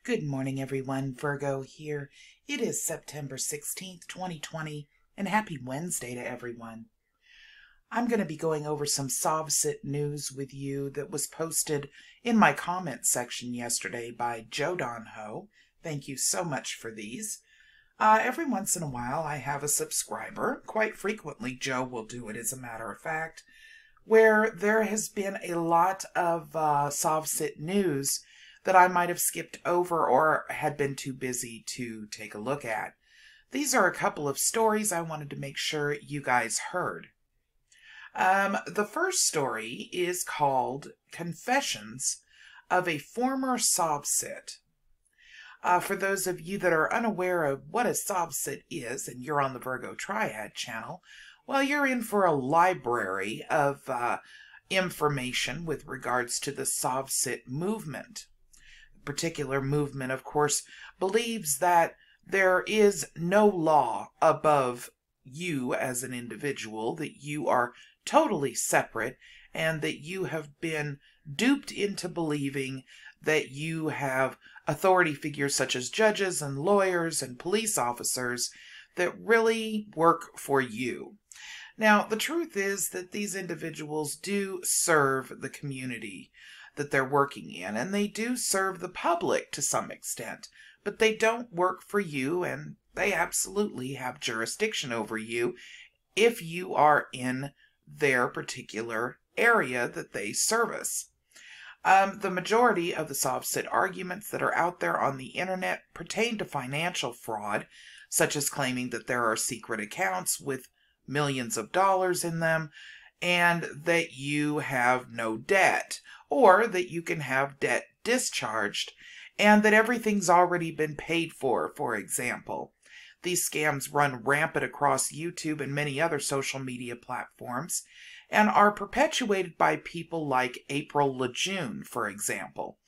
Good morning, everyone. Virgo here. It is September 16th, 2020, and happy Wednesday to everyone. I'm going to be going over some SovCit news with you that was posted in my comment section yesterday by JoDonHo. Thank you so much for these. Every once in a while, I have a subscriber. Quite frequently, Joe will do it, as a matter of fact, where there has been a lot of SovCit news that I might have skipped over or had been too busy to take a look at. These are a couple of stories I wanted to make sure you guys heard. The first story is called Confessions of a Former SovCit. For those of you that are unaware of what a SovCit is, and you're on the Virgo Triad channel, well, you're in for a library of information with regards to the SovCit movement. Particular movement, of course, believes that there is no law above you as an individual, that you are totally separate, and that you have been duped into believing that you have authority figures such as judges and lawyers and police officers that really work for you. Now, the truth is that these individuals do serve the community that they're working in, and they do serve the public to some extent, but they don't work for you, and they absolutely have jurisdiction over you if you are in their particular area that they service. The majority of the SovCit arguments that are out there on the internet pertain to financial fraud, such as claiming that there are secret accounts with millions of dollars in them, and that you have no debt, or that you can have debt discharged, and that everything's already been paid for example. These scams run rampant across YouTube and many other social media platforms, and are perpetuated by people like April Lejeune, for example.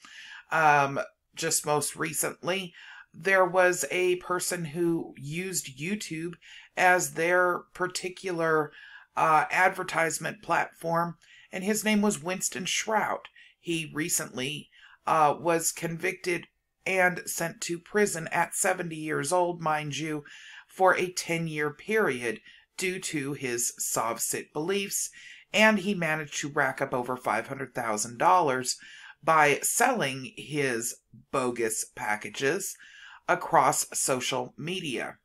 Just most recently, there was a person who used YouTube as their particular advertisement platform, and his name was Winston Shrout. He recently was convicted and sent to prison at 70 years old, mind you, for a 10-year period due to his SovCit beliefs, and he managed to rack up over $500,000 by selling his bogus packages across social media.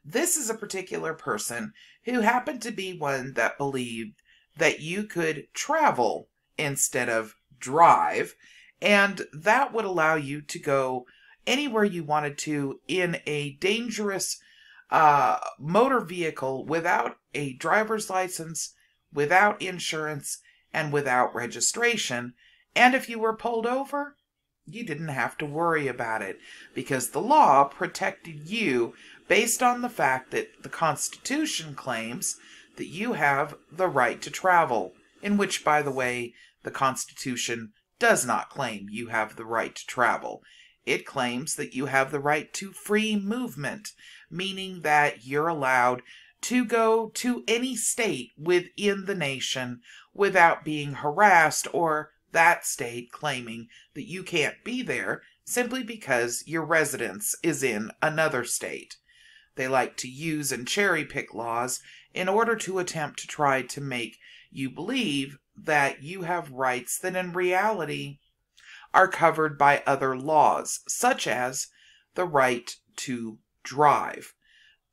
This is a particular person who happened to be one that believed that you could travel instead of drive, and that would allow you to go anywhere you wanted to in a dangerous motor vehicle without a driver's license, without insurance, and without registration. And if you were pulled over, you didn't have to worry about it, because the law protected you based on the fact that the Constitution claims that you have the right to travel, in which, by the way, the Constitution does not claim you have the right to travel. It claims that you have the right to free movement, meaning that you're allowed to go to any state within the nation without being harassed, or that state claiming that you can't be there simply because your residence is in another state. They like to use and cherry-pick laws in order to attempt to try to make you believe that you have rights that in reality are covered by other laws, such as the right to drive,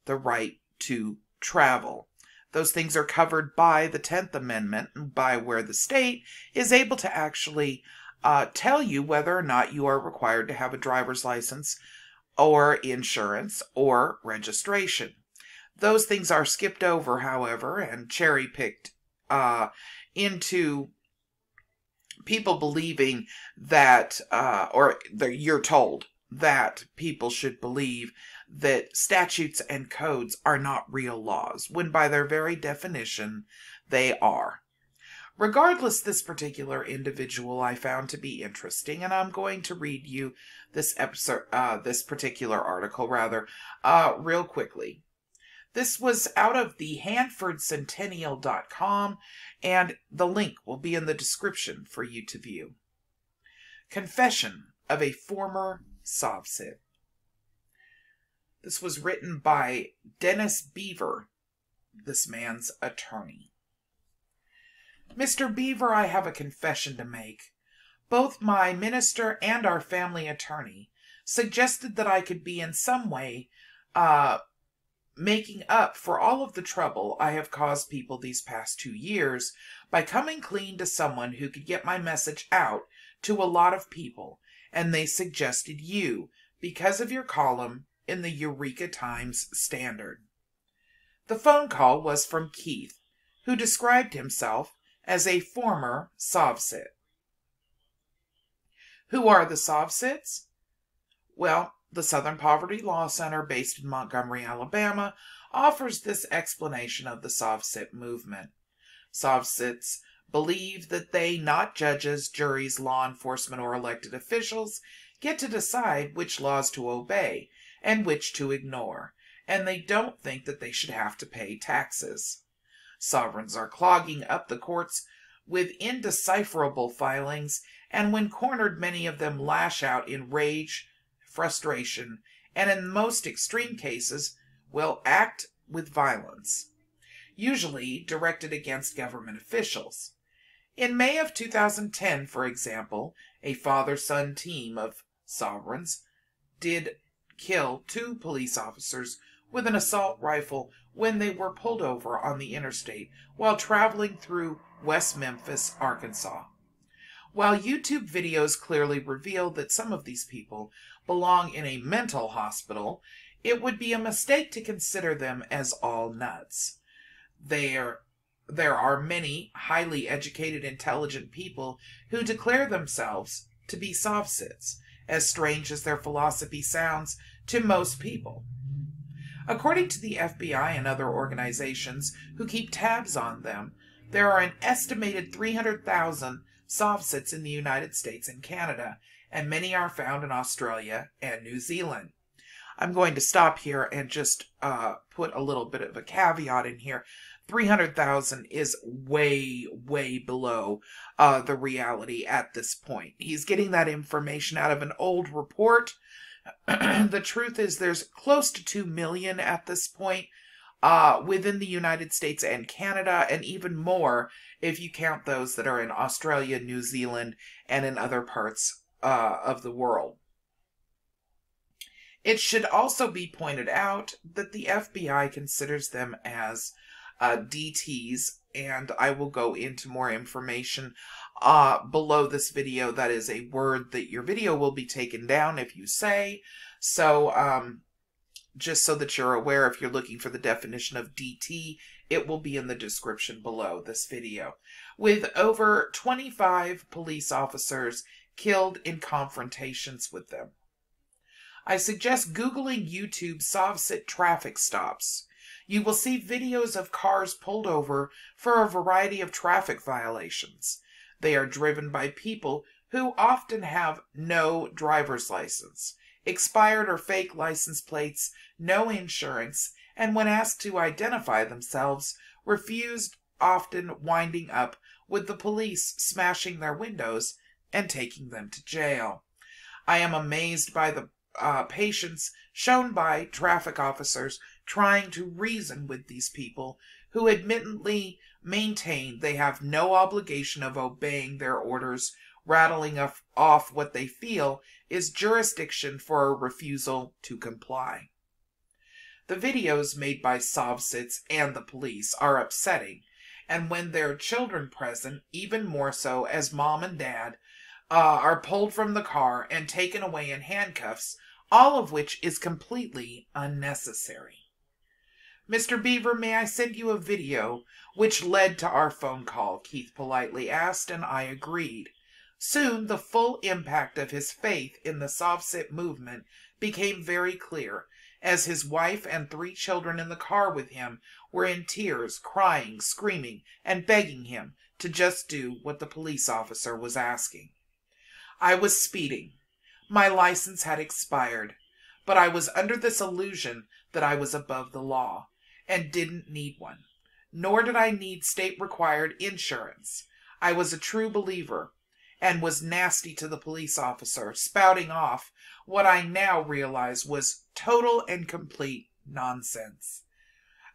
the right to travel. Those things are covered by the 10th Amendment, by where the state is able to actually tell you whether or not you are required to have a driver's license or insurance or registration. Those things are skipped over, however, and cherry-picked into people believing that, you're told that people should believe that statutes and codes are not real laws, when by their very definition, they are. Regardless, this particular individual I found to be interesting, and I'm going to read you this particular article, real quickly. This was out of the HanfordCentennial.com, and the link will be in the description for you to view. Confession of a former SovCit. This was written by Dennis Beaver, this man's attorney. Mr. Beaver, I have a confession to make. Both my minister and our family attorney suggested that I could be in some way making up for all of the trouble I have caused people these past 2 years by coming clean to someone who could get my message out to a lot of people, and they suggested you because of your column in the Eureka Times Standard. The phone call was from Keith, who described himself as a former SovCit. Who are the SovCits? Well, the Southern Poverty Law Center, based in Montgomery, Alabama, offers this explanation of the SovCit movement. SovCits believe that they, not judges, juries, law enforcement, or elected officials, get to decide which laws to obey and which to ignore, and they don't think that they should have to pay taxes. Sovereigns are clogging up the courts with indecipherable filings, and when cornered, many of them lash out in rage, frustration, and in most extreme cases will act with violence, usually directed against government officials. In May of 2010, for example, a father-son team of sovereigns did kill 2 police officers with an assault rifle when they were pulled over on the interstate while traveling through West Memphis, Arkansas. While YouTube videos clearly reveal that some of these people belong in a mental hospital, it would be a mistake to consider them as all nuts. There are many highly educated, intelligent people who declare themselves to be SovCits, as strange as their philosophy sounds to most people. According to the FBI and other organizations who keep tabs on them, there are an estimated 300,000 SovCits in the United States and Canada, and many are found in Australia and New Zealand. I'm going to stop here and just put a little bit of a caveat in here. 300,000 is way, way below the reality at this point. He's getting that information out of an old report. The truth is there's close to 2 million at this point within the United States and Canada, and even more if you count those that are in Australia, New Zealand, and in other parts of the world. It should also be pointed out that the FBI considers them as DTs, and I will go into more information below this video. That is a word that your video will be taken down if you say. So, just so that you're aware, if you're looking for the definition of DT, it will be in the description below this video. With over 25 police officers killed in confrontations with them. I suggest Googling YouTube SovCit traffic stops. You will see videos of cars pulled over for a variety of traffic violations. They are driven by people who often have no driver's license, expired or fake license plates, no insurance, and when asked to identify themselves, refused, often winding up with the police smashing their windows and taking them to jail. I am amazed by the patience shown by traffic officers trying to reason with these people who admittedly maintain they have no obligation of obeying their orders, rattling off what they feel is jurisdiction for a refusal to comply. The videos made by SovCits and the police are upsetting, and when there are children present, even more so, as mom and dad are pulled from the car and taken away in handcuffs, all of which is completely unnecessary. Mr. Beaver, may I send you a video which led to our phone call? Keith politely asked, and I agreed. Soon the full impact of his faith in the SovCit movement became very clear, as his wife and 3 children in the car with him were in tears, crying, screaming, and begging him to just do what the police officer was asking. I was speeding. My license had expired, but I was under this illusion that I was above the law and didn't need one, nor did I need state-required insurance. I was a true believer and was nasty to the police officer, spouting off what I now realize was total and complete nonsense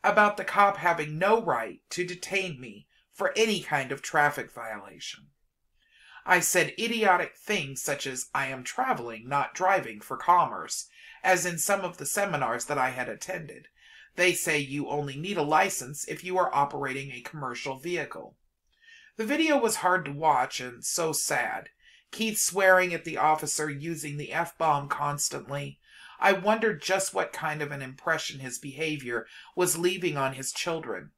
about the cop having no right to detain me for any kind of traffic violation. I said idiotic things such as I am traveling, not driving, for commerce, as in some of the seminars that I had attended. They say you only need a license if you are operating a commercial vehicle. The video was hard to watch and so sad. Keith swearing at the officer, using the F-bomb constantly. I wondered just what kind of an impression his behavior was leaving on his children,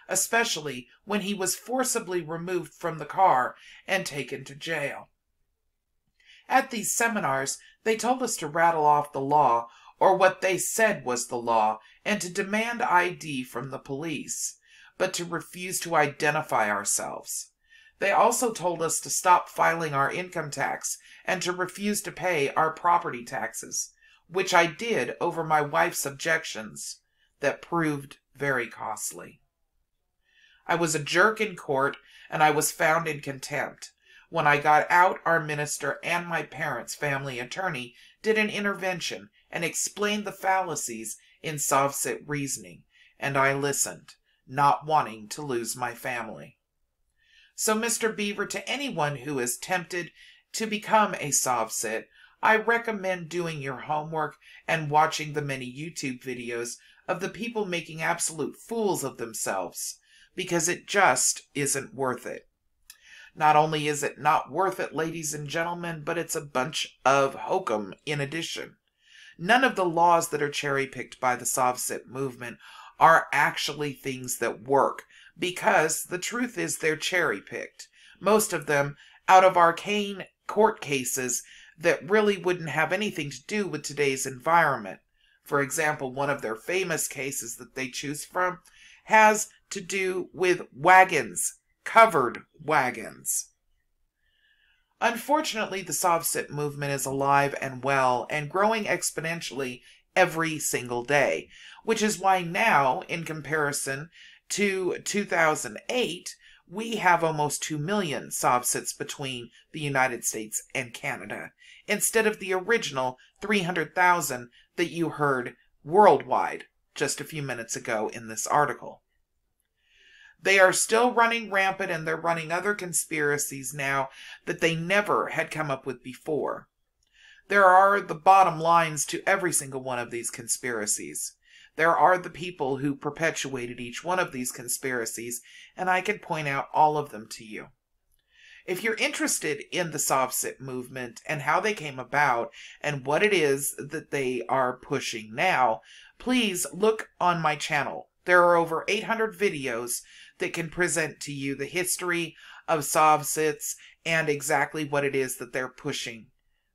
especially when he was forcibly removed from the car and taken to jail. At these seminars, they told us to rattle off the law, or what they said was the law, and to demand ID from the police, but to refuse to identify ourselves. They also told us to stop filing our income tax and to refuse to pay our property taxes, which I did over my wife's objections that proved very costly. I was a jerk in court, and I was found in contempt. When I got out, our minister and my parents' family attorney did an intervention and explained the fallacies in SovCit reasoning, and I listened, not wanting to lose my family. So, Mr. Beaver, to anyone who is tempted to become a SovCit, I recommend doing your homework and watching the many YouTube videos of the people making absolute fools of themselves, because it just isn't worth it. Not only is it not worth it, ladies and gentlemen, but it's a bunch of hokum in addition. None of the laws that are cherry-picked by the SovCit movement are actually things that work, because the truth is they're cherry-picked. Most of them out of arcane court cases that really wouldn't have anything to do with today's environment. For example, one of their famous cases that they choose from has to do with wagons, covered wagons. Unfortunately, the SovCit movement is alive and well and growing exponentially every single day, which is why now, in comparison to 2008, we have almost 2 million SovCits between the United States and Canada, instead of the original 300,000 that you heard worldwide just a few minutes ago in this article. They are still running rampant, and they're running other conspiracies now that they never had come up with before. There are the bottom lines to every single one of these conspiracies. There are the people who perpetuated each one of these conspiracies, and I can point out all of them to you. If you're interested in the SovCit movement and how they came about and what it is that they are pushing now, please look on my channel. There are over 800 videos that can present to you the history of SovCits and exactly what it is that they're pushing.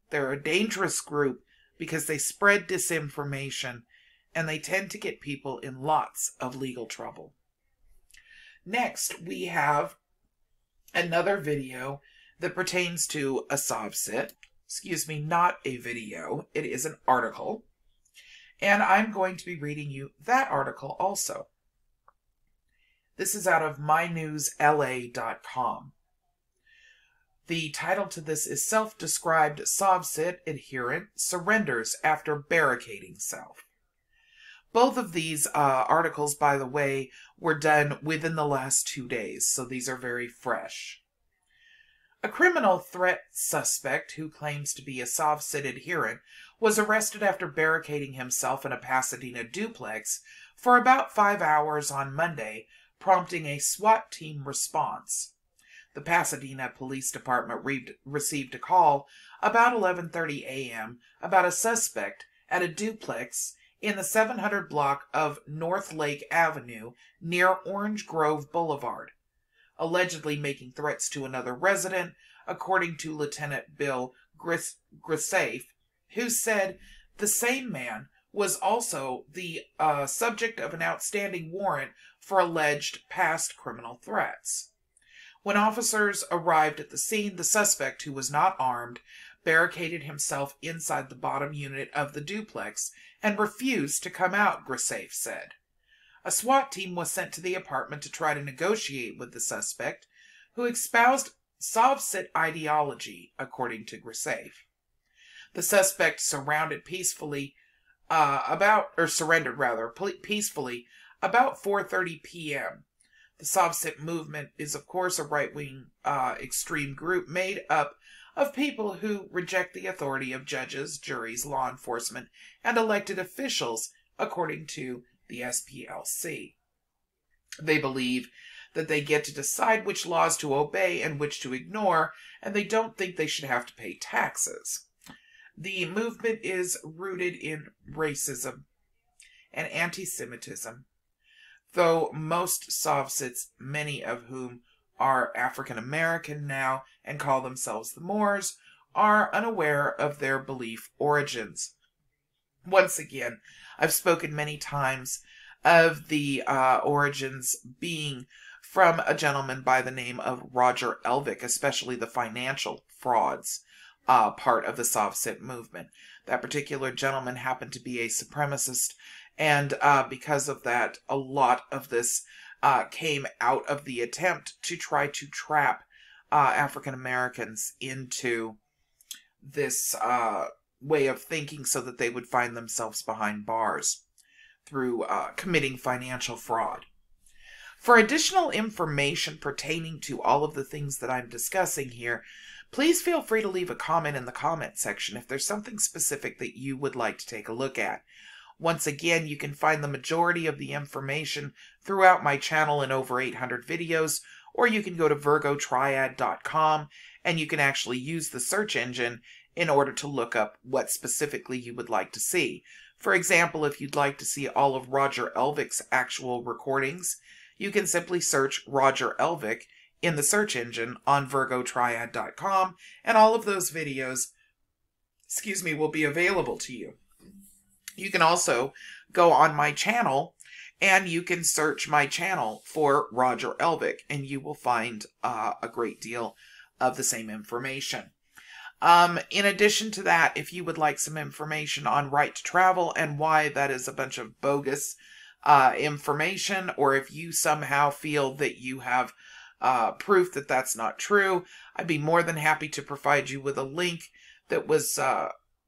They're a dangerous group because they spread disinformation and they tend to get people in lots of legal trouble. Next, we have another video that pertains to a SovCit. Excuse me, not a video. It is an article. And I'm going to be reading you that article also. This is out of mynewsla.com. The title to this is Self-Described SovCit Adherent Surrenders After Barricading Self. Both of these articles, by the way, were done within the last 2 days, so these are very fresh. A criminal threat suspect who claims to be a SovCit adherent was arrested after barricading himself in a Pasadena duplex for about 5 hours on Monday, prompting a SWAT team response. The Pasadena Police Department received a call about 11:30 a.m. about a suspect at a duplex in the 700 block of North Lake Avenue near Orange Grove Boulevard, allegedly making threats to another resident, according to Lieutenant Bill Grisafe, who said the same man was also the subject of an outstanding warrant for alleged past criminal threats. When officers arrived at the scene, the suspect, who was not armed, barricaded himself inside the bottom unit of the duplex and refused to come out, Grissafe said. A SWAT team was sent to the apartment to try to negotiate with the suspect, who espoused SovCit ideology, according to Grissafe. The suspect surrendered peacefully about 4:30 p.m. The SovCit movement is, of course, a right-wing extreme group made up of people who reject the authority of judges, juries, law enforcement, and elected officials, according to the SPLC. They believe that they get to decide which laws to obey and which to ignore, and they don't think they should have to pay taxes. The movement is rooted in racism and anti-Semitism, though most SovCits, many of whom are African American now and call themselves the Moors, are unaware of their belief origins. Once again, I've spoken many times of the origins being from a gentleman by the name of Roger Elvick, especially the financial frauds part of the SovCit movement. That particular gentleman happened to be a supremacist, and because of that, a lot of this came out of the attempt to try to trap African Americans into this way of thinking so that they would find themselves behind bars through committing financial fraud. For additional information pertaining to all of the things that I'm discussing here, please feel free to leave a comment in the comment section if there's something specific that you would like to take a look at. Once again, you can find the majority of the information throughout my channel in over 800 videos, or you can go to virgotriad.com and you can actually use the search engine in order to look up what specifically you would like to see. For example, if you'd like to see all of Roger Elvick's actual recordings, you can simply search Roger Elvick in the search engine on virgotriad.com, and all of those videos, will be available to you. You can also go on my channel and you can search my channel for Roger Elvick, and you will find a great deal of the same information. In addition to that, if you would like some information on right to travel and why that is a bunch of bogus information, or if you somehow feel that you have proof that that's not true, I'd be more than happy to provide you with a link that was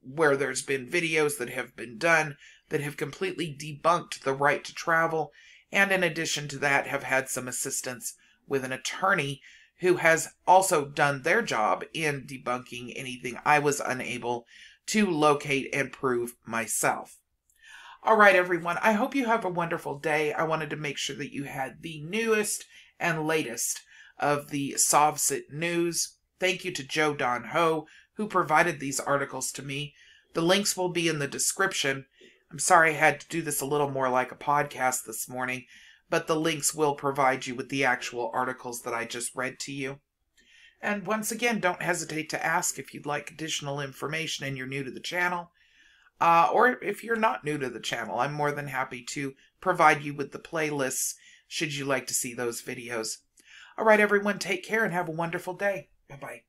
where there's been videos that have been done that have completely debunked the right to travel, and in addition to that have had some assistance with an attorney who has also done their job in debunking anything I was unable to locate and prove myself. All right, everyone, I hope you have a wonderful day. I wanted to make sure that you had the newest and latest of the SovCit news. Thank you to JoDonHo, who provided these articles to me. The links will be in the description. I'm sorry I had to do this a little more like a podcast this morning, but the links will provide you with the actual articles that I just read to you. And once again, don't hesitate to ask if you'd like additional information and you're new to the channel. Or if you're not new to the channel, I'm more than happy to provide you with the playlists should you like to see those videos. All right, everyone, take care and have a wonderful day. Bye-bye.